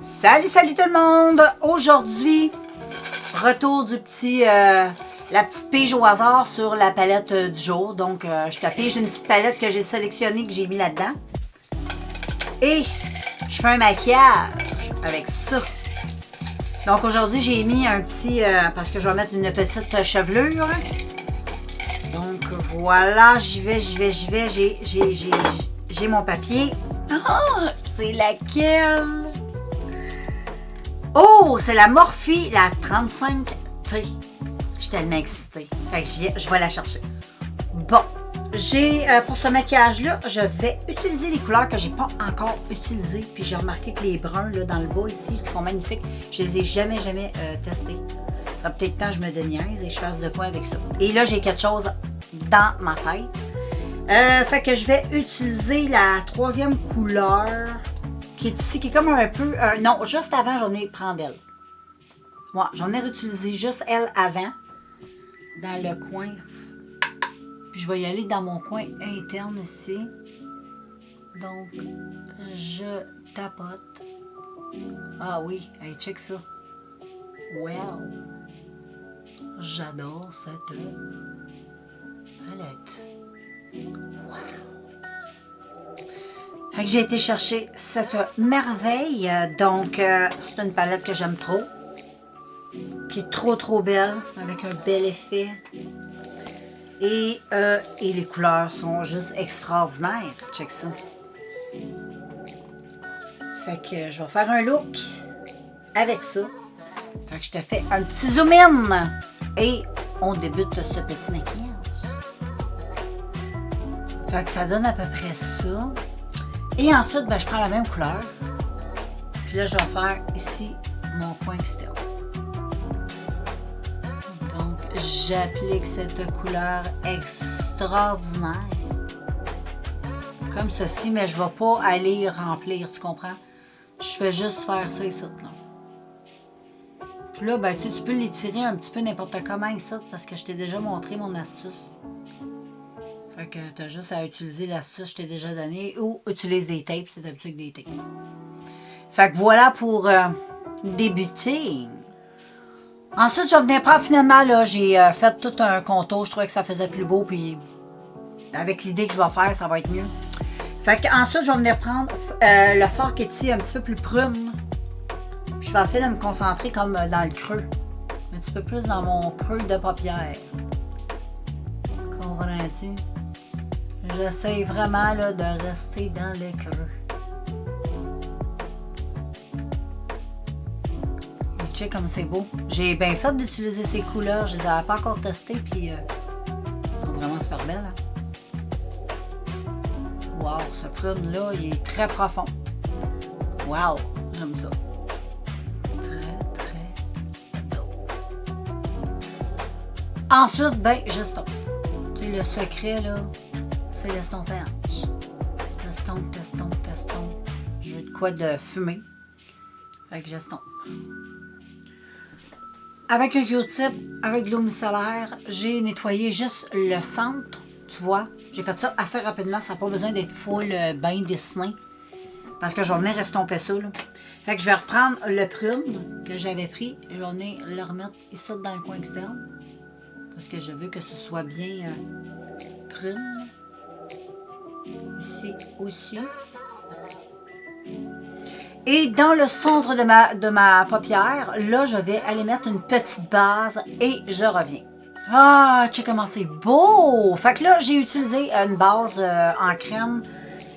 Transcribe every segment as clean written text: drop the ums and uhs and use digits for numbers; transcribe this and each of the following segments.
Salut, salut tout le monde! Aujourd'hui, retour du petit, la petite pige au hasard sur la palette du jour. Donc, je te pige une petite palette que j'ai sélectionnée, que j'ai mis là-dedans. Et je fais un maquillage avec ça. Donc, aujourd'hui, j'ai mis un petit, parce que je vais mettre une petite chevelure. Donc, voilà, j'y vais. J'ai mon papier. Oh, c'est laquelle? Oh, c'est la Morphe, la 35T. Je suis tellement excitée. Fait que je vais la chercher. Bon, j'ai pour ce maquillage-là, je vais utiliser les couleurs que j'ai pas encore utilisées. Puis j'ai remarqué que les bruns là, dans le bas ici, qui sont magnifiques, je les ai jamais testés. Ça sera peut-être temps que je me déniaise et je fasse de quoi avec ça. Et là, j'ai quelque chose dans ma tête. Fait que je vais utiliser la troisième couleur qui est ici, qui est comme un peu... non, juste avant, j'en ai pris d'elle. Ouais, j'en ai réutilisé juste elle avant, dans le coin. Puis je vais y aller dans mon coin interne ici. Donc, je tapote. Ah oui, hey, check ça. Wow! J'adore cette palette. Wow! Fait que j'ai été chercher cette merveille. Donc, c'est une palette que j'aime trop. Qui est trop belle. Avec un bel effet. Et les couleurs sont juste extraordinaires. Check ça. Fait que je vais faire un look avec ça. Fait que je te fais un petit zoom in. Et on débute ce petit maquillage. Fait que ça donne à peu près ça. Et ensuite, ben, je prends la même couleur. Puis là, je vais faire ici mon coin externe. Donc, j'applique cette couleur extraordinaire. Comme ceci, mais je ne vais pas aller remplir, tu comprends? Je fais juste faire ça ici, là. Puis là, ben, tu peux l'étirer un petit peu n'importe comment ici, parce que je t'ai déjà montré mon astuce. Fait que tu as juste à utiliser l'astuce que je t'ai déjà donnée ou utilise des tapes, c'est habitué avec des tapes. Fait que voilà pour débuter. Ensuite, je vais venir prendre finalement, là, j'ai fait tout un contour, je trouvais que ça faisait plus beau, puis avec l'idée que je vais faire, ça va être mieux. Fait que ensuite, je vais venir prendre le fard qui est ici un petit peu plus prune. Puis je vais essayer de me concentrer comme dans le creux. Un petit peu plus dans mon creux de paupière. Comprends-tu? J'essaie vraiment là, de rester dans le creux. Et check comme c'est beau. J'ai bien fait d'utiliser ces couleurs. Je les avais pas encore testées. Puis elles sont vraiment super belles. Hein? Wow, ce prune-là, il est très profond. Wow, j'aime ça. Très beau. Ensuite, ben, j'estompe. Tu sais, le secret, là, c'est l'estompage. T'estompe. Je veux de quoi de fumer. Fait que j'estompe. Avec un Q-tip, avec de l'eau micellaire, j'ai nettoyé juste le centre, tu vois. J'ai fait ça assez rapidement, ça n'a pas besoin d'être full bien dessiné. Parce que je vais venir estomper ça, là. Fait que je vais reprendre le prune que j'avais pris. Je vais venir le remettre ici dans le coin externe. Parce que je veux que ce soit bien prune. Ici aussi. Et dans le centre de ma paupière, là, je vais aller mettre une petite base et je reviens. Ah, check comment c'est beau! Fait que là, j'ai utilisé une base en crème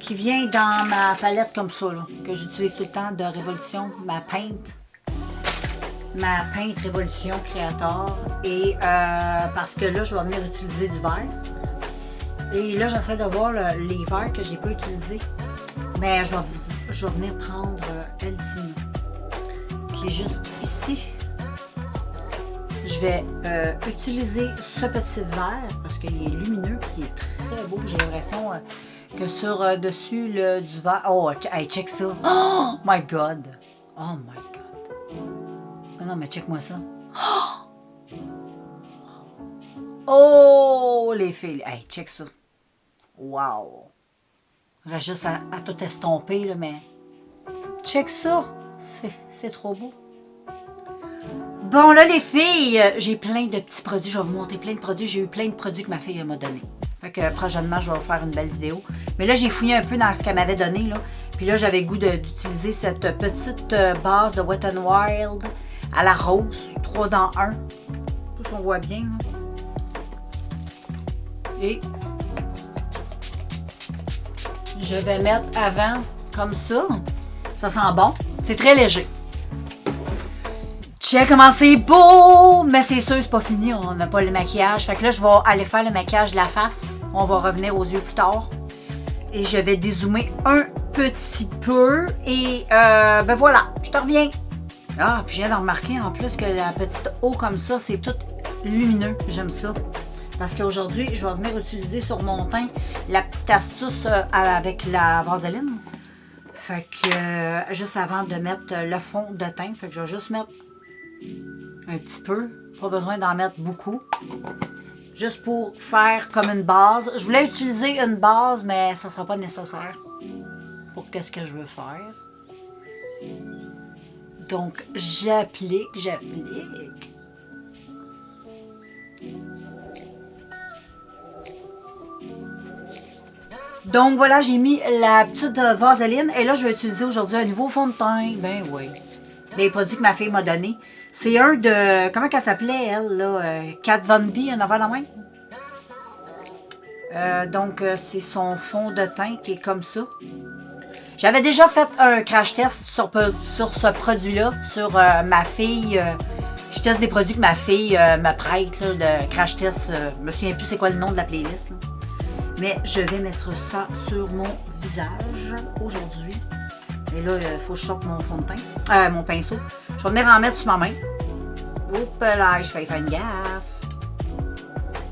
qui vient dans ma palette comme ça, là, que j'utilise tout le temps de Révolution, ma Paint Révolution Creator. Et parce que là, je vais venir utiliser du vert. Et là, j'essaie de voir les verts que j'ai pas utilisés. Mais je vais venir prendre Eldina, qui est juste ici. Je vais utiliser ce petit vert parce qu'il est lumineux et il est très beau. J'ai l'impression que sur dessus du vert. Oh, hey, check ça. Oh my God. Oh my God. Non, mais check-moi ça. Oh, les filles. Hey, check ça. Wow. Il reste juste à tout estomper, là, mais check ça. C'est trop beau. Bon, là, les filles, j'ai plein de petits produits. Je vais vous montrer plein de produits. J'ai eu plein de produits que ma fille m'a donné. Fait que prochainement, je vais vous faire une belle vidéo. Mais là, j'ai fouillé un peu dans ce qu'elle m'avait donné, là. Puis là, j'avais le goût d'utiliser cette petite base de Wet n Wild à la rose, 3 dans 1. Tout on voit bien, là. Et je vais mettre avant, comme ça. Ça sent bon. C'est très léger. J'ai commencé beau, mais c'est sûr, c'est pas fini. On n'a pas le maquillage. Fait que là, je vais aller faire le maquillage de la face. On va revenir aux yeux plus tard. Et je vais dézoomer un petit peu. Et ben voilà, je te reviens. Ah, puis j'ai remarqué en plus que la petite eau comme ça, c'est tout lumineux. J'aime ça. Parce qu'aujourd'hui, je vais venir utiliser sur mon teint la petite astuce avec la vaseline. Fait que juste avant de mettre le fond de teint, fait que je vais juste mettre un petit peu. Pas besoin d'en mettre beaucoup. Juste pour faire comme une base. Je voulais utiliser une base, mais ça ne sera pas nécessaire pour qu'est-ce que je veux faire. Donc, j'applique. Donc voilà, j'ai mis la petite vaseline et là je vais utiliser aujourd'hui un nouveau fond de teint. Ben oui. Des produits que ma fille m'a donné. C'est un de, comment qu'elle s'appelait elle là, Kat Von D, un avant la main. Donc c'est son fond de teint qui est comme ça. J'avais déjà fait un crash test sur ce produit-là, sur ma fille. Je teste des produits que ma fille me prête, là, de crash test. Je me souviens plus c'est quoi le nom de la playlist. Là. Mais je vais mettre ça sur mon visage aujourd'hui. Et là, il faut que je sorte mon fond de teint. Mon pinceau. Je vais venir en mettre sur ma main. Oups là, je fais faire une gaffe.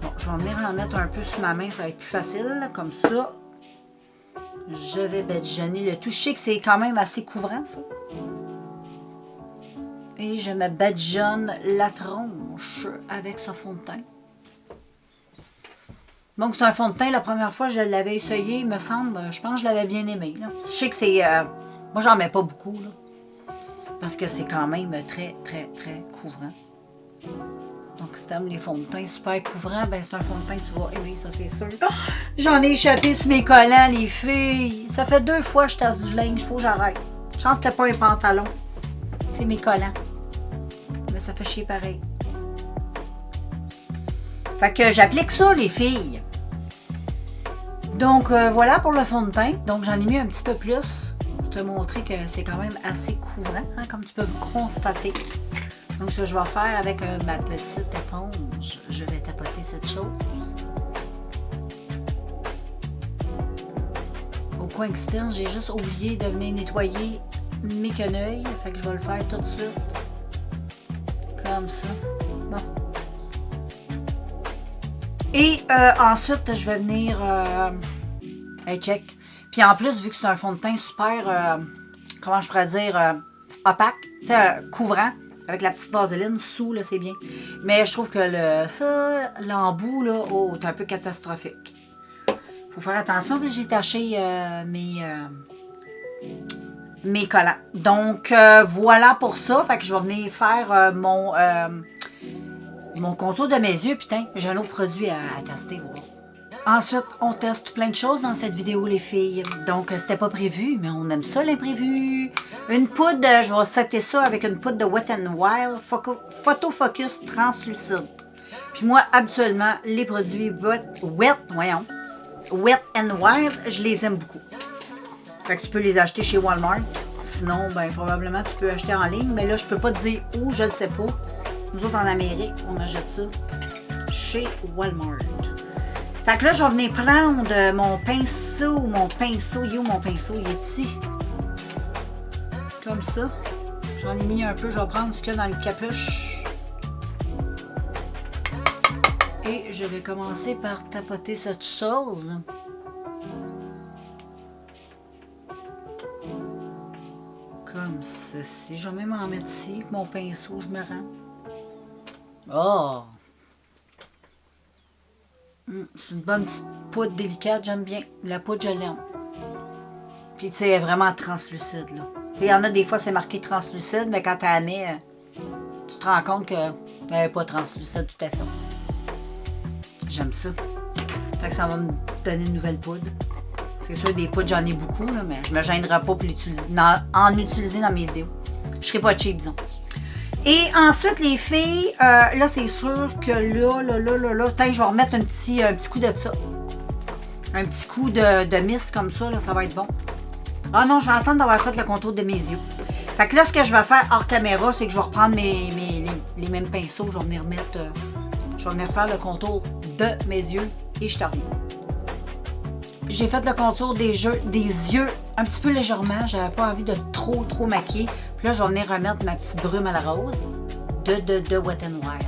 Bon, je vais venir en mettre un peu sur ma main, ça va être plus facile, comme ça. Je vais badigeonner le tout. Je sais que c'est quand même assez couvrant, ça. Et je me badigeonne la tronche avec ce fond de teint. Donc, c'est un fond de teint. La première fois, je l'avais essayé, il me semble. Je pense que je l'avais bien aimé. Là. Je sais que c'est... moi, j'en mets pas beaucoup, là. Parce que c'est quand même très, très, très couvrant. Donc, si t'aimes les fonds de teint super couvrants, ben c'est un fond de teint que tu vas aimer, ça, c'est sûr. Oh, j'en ai échappé sur mes collants, les filles. Ça fait 2 fois que je tasse du linge. Faut que j'arrête. Je pense que c'était pas un pantalon. C'est mes collants. Mais ça fait chier pareil. Fait que j'applique ça, les filles. Donc, voilà pour le fond de teint. Donc, j'en ai mis un petit peu plus pour te montrer que c'est quand même assez couvrant, hein, comme tu peux constater. Donc, ce que je vais faire avec ma petite éponge, je vais tapoter cette chose. Au coin externe, j'ai juste oublié de venir nettoyer mes quenouilles. Fait que je vais le faire tout de suite. Comme ça. Bon. Et ensuite, je vais venir check. Puis en plus, vu que c'est un fond de teint super, comment je pourrais dire, opaque, tu sais, couvrant, avec la petite vaseline sous, là, c'est bien. Mais je trouve que l'embout, là, oh, c'est un peu catastrophique. Faut faire attention, mais j'ai taché mes collants. Donc, voilà pour ça. Fait que je vais venir faire mon contour de mes yeux. Putain, j'ai un autre produit à tester, voilà. Ensuite, on teste plein de choses dans cette vidéo, les filles. Donc, c'était pas prévu, mais on aime ça, l'imprévu. Une poudre, je vais setter ça avec une poudre de Wet n Wild Photo Focus translucide. Puis moi, habituellement, les produits Wet n Wild, je les aime beaucoup. Fait que tu peux les acheter chez Walmart. Sinon, ben probablement, tu peux acheter en ligne. Mais là, je peux pas te dire où, je le sais pas. Nous autres, en Amérique, on achète ça chez Walmart. Fait que là, je vais venir prendre mon pinceau. Mon pinceau, il est ici. Comme ça. J'en ai mis un peu. Je vais prendre ce qu'il y a dans le capuche. Et je vais commencer par tapoter cette chose. Comme ceci. Je vais même en mettre ici. Mon pinceau, je me rends. Oh! C'est une bonne petite poudre délicate, j'aime bien. La poudre, je l'aime. Puis, tu sais, elle est vraiment translucide, là. Il y en a des fois, c'est marqué translucide, mais quand tu la mets, tu te rends compte qu'elle n'est pas translucide tout à fait. J'aime ça. Fait que ça va me donner une nouvelle poudre. C'est sûr, des poudres, j'en ai beaucoup, là, mais je me gênerai pas pour en utiliser dans mes vidéos. Je serai pas cheap, disons. Et ensuite, les filles, là, c'est sûr que là, je vais remettre un petit coup de ça. Un petit coup de mist comme ça, là, ça va être bon. Ah non, je vais attendre d'avoir fait le contour de mes yeux. Fait que là, ce que je vais faire hors caméra, c'est que je vais reprendre les mêmes pinceaux. Je vais venir mettre, je vais venir faire le contour de mes yeux et je te reviens. J'ai fait le contour des yeux un petit peu légèrement. J'avais pas envie de trop maquiller. Puis là, je vais venir remettre ma petite brume à la rose de Wet n Wild.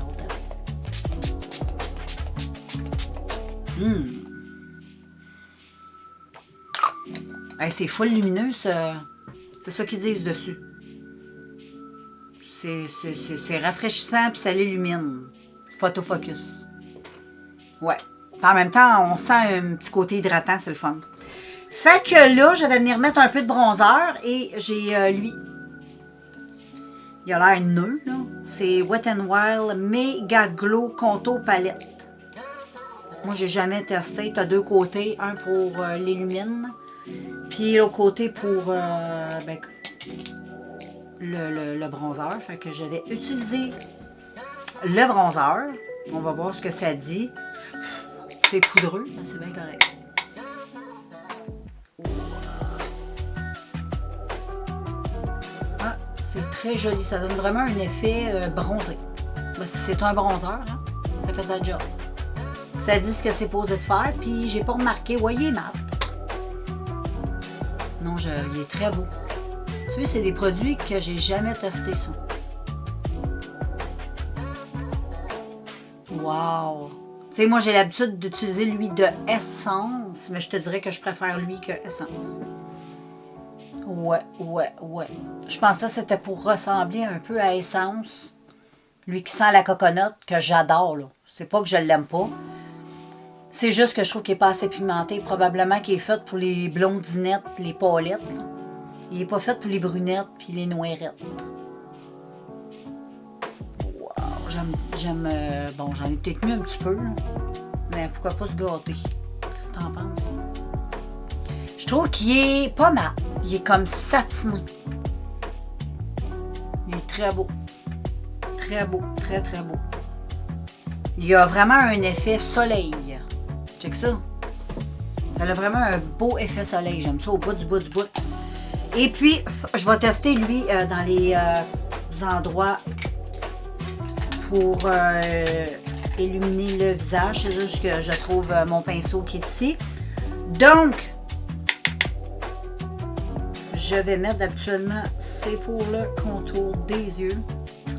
Hey, c'est full lumineux, c'est ça qu'ils disent dessus. C'est rafraîchissant puis ça l'illumine. Photofocus. Ouais. Puis en même temps, on sent un petit côté hydratant, c'est le fun. Fait que là, je vais venir mettre un peu de bronzer et j'ai lui. Il a l'air nœud, là. C'est Wet n Wild Mega Glow Contour Palette. Moi, j'ai jamais testé. Tu as deux côtés, un pour l'illumine, puis l'autre côté pour le bronzer. Fait que je vais utiliser le bronzer. On va voir ce que ça dit. C'est poudreux, mais c'est bien correct. Ah, c'est très joli. Ça donne vraiment un effet bronzé. Ben, c'est un bronzer, hein? Ça fait sa job. Ça dit ce que c'est posé de faire, puis j'ai pas remarqué. Ouais, il est mat. Non, il est très beau. Tu sais, c'est des produits que j'ai jamais testés, ça. Wow! Tu sais, moi, j'ai l'habitude d'utiliser l'huile de essence, mais je te dirais que je préfère l'huile que essence. Ouais. Je pensais que c'était pour ressembler un peu à essence. Lui qui sent la coconut, que j'adore, là. C'est pas que je l'aime pas. C'est juste que je trouve qu'il n'est pas assez pigmenté. Probablement qu'il est fait pour les blondinettes, les pâlettes. Là. Il n'est pas fait pour les brunettes puis les noirettes. J'aime. Bon, j'en ai peut-être mis un petit peu, là. Mais pourquoi pas se gâter? Qu'est-ce que t'en penses? Je trouve qu'il est pas mat. Il est comme satiné. Il est très beau. Très beau. Très beau. Il y a vraiment un effet soleil. Check ça. Ça a vraiment un beau effet soleil. J'aime ça au bout du bout. Et puis, je vais tester lui dans les endroits pour illuminer le visage. C'est juste que je trouve mon pinceau qui est ici. Donc, je vais mettre habituellement, c'est pour le contour des yeux.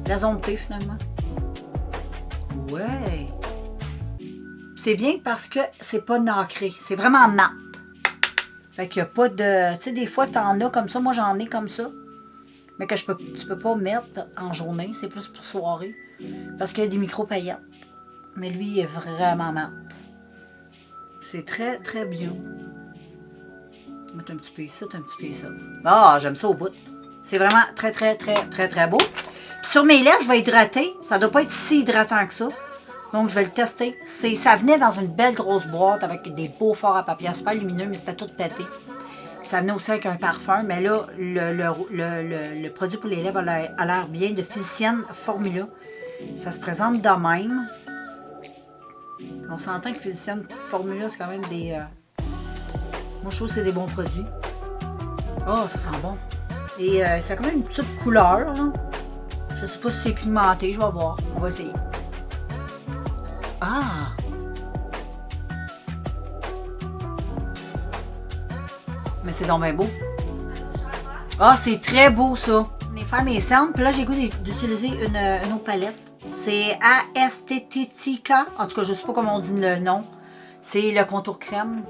La zone T finalement. Ouais. C'est bien parce que c'est pas nacré. C'est vraiment mat. Fait qu'il n'y a pas de... Tu sais, des fois, t'en as comme ça. Moi, j'en ai comme ça. Mais que tu peux pas mettre en journée. C'est plus pour soirée. Parce qu'il y a des micro-paillettes. Mais lui, il est vraiment mat. C'est très bien. Je vais mettre un petit peu ici, un petit peu ici. Ah, j'aime ça au bout. C'est vraiment très beau. Puis sur mes lèvres, je vais hydrater. Ça ne doit pas être si hydratant que ça. Donc, je vais le tester. Ça venait dans une belle grosse boîte avec des beaux forts à paupières super lumineux, mais c'était tout pété. Ça venait aussi avec un parfum, mais là, le produit pour les lèvres a l'air bien de Physicienne Formula. Ça se présente de même. On s'entend que Physicienne Formula, c'est quand même des... Moi, je trouve que c'est des bons produits. Oh, ça sent bon. Et ça a quand même une petite couleur, là. Je sais pas si c'est pigmenté, je vais voir. On va essayer. Ah! Mais c'est donc bien beau. Ah, c'est très beau, ça. Je vais faire mes cernes. Puis là, j'ai le goût d'utiliser une autre palette. C'est Aesthetica. En tout cas, je sais pas comment on dit le nom. C'est le contour crème.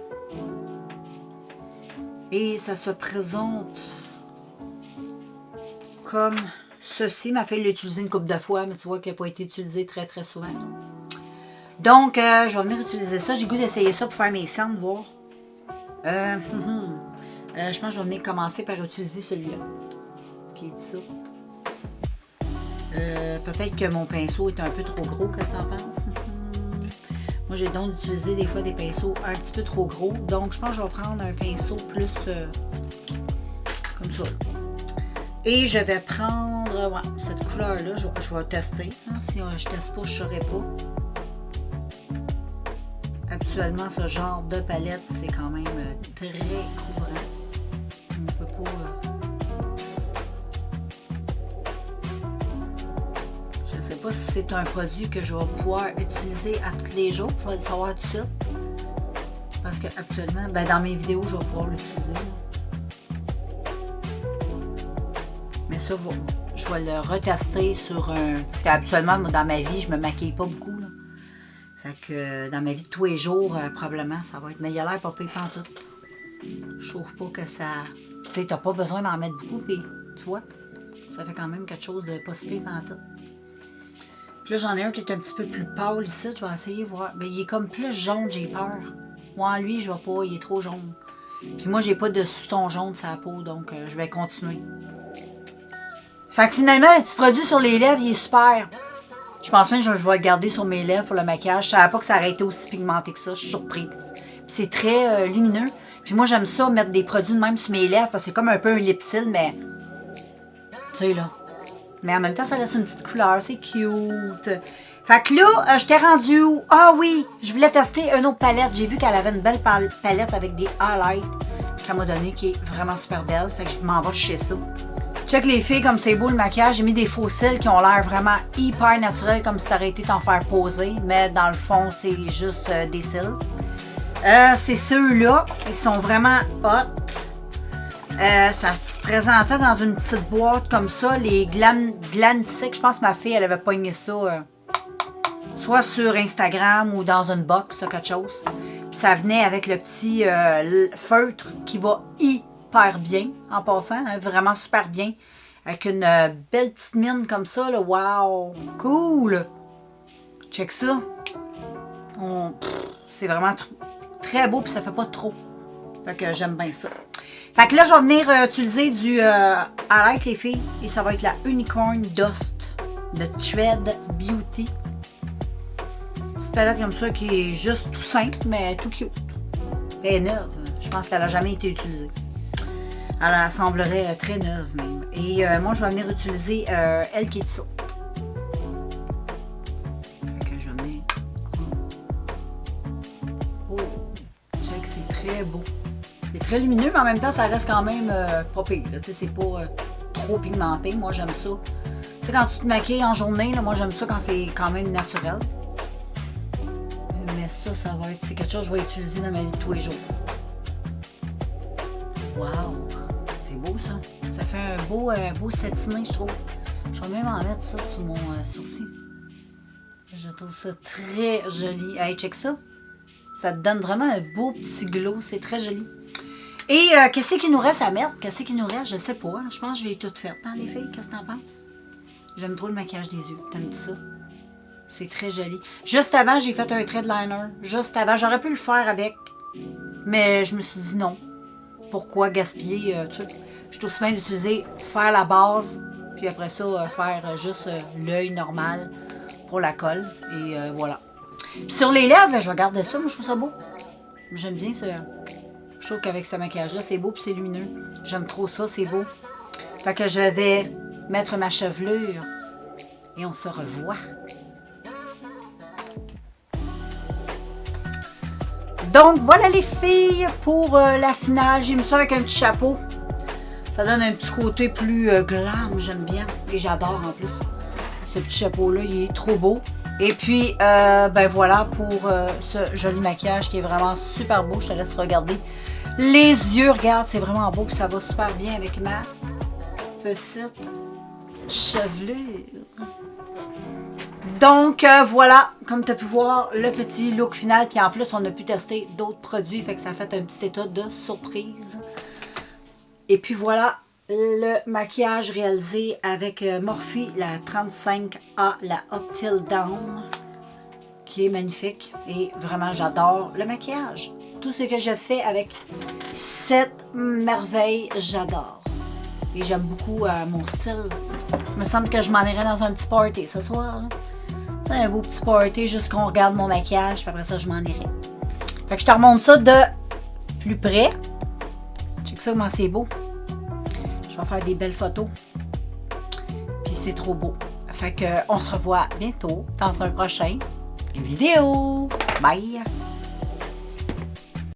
Et ça se présente comme ceci. Ma fille l'a utilisé une couple de fois, mais tu vois qu'il n'a pas été utilisé très souvent. Donc, je vais venir utiliser ça. J'ai le goût d'essayer ça pour faire mes cernes, voir. Je pense que je vais venir commencer par utiliser celui-là. qui dit ça. Peut-être que mon pinceau est un peu trop gros, qu'est-ce que t'en penses? Moi, j'ai donc d'utiliser des fois des pinceaux un petit peu trop gros. Donc, je pense que je vais prendre un pinceau plus comme ça. Et je vais prendre cette couleur-là. Je vais tester. Hein, si je ne teste pas, je ne saurais pas. Habituellement, ce genre de palette, c'est quand même très courant. On ne peut pas... Je ne sais pas si c'est un produit que je vais pouvoir utiliser à tous les jours. Je vais le savoir tout de suite. Parce qu'actuellement, ben, dans mes vidéos, je vais pouvoir l'utiliser. Mais ça, je vais le retester sur un... Parce qu'habituellement, dans ma vie, je me maquille pas beaucoup. Là. Fait que dans ma vie de tous les jours, probablement, ça va être... Mais il a l'air pas pire pantoute. Je trouve pas que ça... Tu sais, t'as pas besoin d'en mettre beaucoup, puis tu vois, ça fait quand même quelque chose de pas si pire pantoute. Puis là, j'en ai un qui est un petit peu plus pâle ici. Je vais essayer de voir. Mais il est comme plus jaune, j'ai peur. Moi, lui, je vois pas, il est trop jaune. Puis moi, j'ai pas de sous-ton jaune sur la peau, donc je vais continuer. Fait que finalement, le petit produit sur les lèvres, il est super. Je pense même que je vais le garder sur mes lèvres pour le maquillage. Je savais pas que ça aurait été aussi pigmenté que ça. Je suis surprise. Puis c'est très lumineux. Puis moi, j'aime ça, mettre des produits de même sur mes lèvres parce que c'est comme un peu un lipsil, mais... Tu sais, là. Mais en même temps, ça laisse une petite couleur. C'est cute. Fait que là, je t'ai rendu où? Ah oui, je voulais tester une autre palette. J'ai vu qu'elle avait une belle palette avec des highlights qu'elle m'a donné qui est vraiment super belle. Fait que je m'en vais chez ça. Check les filles, comme c'est beau le maquillage. J'ai mis des faux cils qui ont l'air vraiment hyper naturels, comme si t'aurais été t'en faire poser. Mais dans le fond, c'est juste des cils. C'est ceux-là. Ils sont vraiment hot. Ça se présentait dans une petite boîte comme ça. Les Glantic. Je pense que ma fille, elle avait pogné ça soit sur Instagram ou dans une box, là, quelque chose. Puis ça venait avec le petit feutre qui va hyper bien, en passant, hein, vraiment super bien. Avec une belle petite mine comme ça, là. Wow! Cool! Check ça. C'est vraiment très beau, puis ça fait pas trop. Fait que j'aime bien ça. Fait que là, je vais venir utiliser du highlight, les filles. Et ça va être la Unicorn Dust de Thread Beauty. Petite palette comme ça qui est juste tout simple, mais tout cute. Elle est neuve. Je pense qu'elle n'a jamais été utilisée. Elle semblerait très neuve même. Et moi, je vais venir utiliser El Kitso. Fait que je vais venir... Oh! Check, c'est très beau. C'est très lumineux, mais en même temps, ça reste quand même pas pire. Tu sais, c'est pas trop pigmenté. Moi, j'aime ça. Tu sais, quand tu te maquilles en journée, là, moi, j'aime ça quand c'est quand même naturel. Mais ça va être... C'est quelque chose que je vais utiliser dans ma vie de tous les jours. Wow! C'est beau, ça. Ça fait un beau satiné, je trouve. Je vais même en mettre ça sur mon sourcil. Je trouve ça très joli. Hey, check ça. Ça te donne vraiment un beau petit glow. C'est très joli. Et qu'est-ce qu'il nous reste à mettre? Qu'est-ce qu'il nous reste? Je sais pas. Hein? Je pense que je l'ai tout fait. Hein, les filles? Qu'est-ce que t'en penses? J'aime trop le maquillage des yeux. T'aimes ça? C'est très joli. Juste avant, j'ai fait un trait de liner. Juste avant. J'aurais pu le faire avec. Mais je me suis dit non. Pourquoi gaspiller? Tu sais, je suis aussi bien d'utiliser, faire la base. Puis après ça, faire juste l'œil normal pour la colle. Et voilà. Puis sur les lèvres, je vais garder ça. Moi, je trouve ça beau. J'aime bien ça. Je trouve qu'avec ce maquillage-là, c'est beau puis c'est lumineux. J'aime trop ça, c'est beau. Fait que je vais mettre ma chevelure et on se revoit. Donc, voilà les filles pour la finale. J'ai mis ça avec un petit chapeau. Ça donne un petit côté plus glam, j'aime bien. Et j'adore en plus. Ce petit chapeau-là, il est trop beau. Et puis, ben voilà pour ce joli maquillage qui est vraiment super beau. Je te laisse regarder les yeux. Regarde, c'est vraiment beau. Puis ça va super bien avec ma petite chevelure. Donc, voilà, comme tu as pu voir, le petit look final. Puis en plus, on a pu tester d'autres produits. Fait que ça a fait un petit état de surprise. Et puis voilà le maquillage réalisé avec Morphe, la 35A, la Up Till Down, qui est magnifique. Et vraiment, j'adore le maquillage. Tout ce que je fais avec cette merveille, j'adore. Et j'aime beaucoup mon style. Il me semble que je m'en irais dans un petit party ce soir. C'est un beau petit party, juste qu'on regarde mon maquillage, puis après ça, je m'en irai. Fait que je te remonte ça de plus près. Check ça comment c'est beau. Je vais faire des belles photos. Puis c'est trop beau. Fait que on se revoit bientôt dans un prochain vidéo. Bye!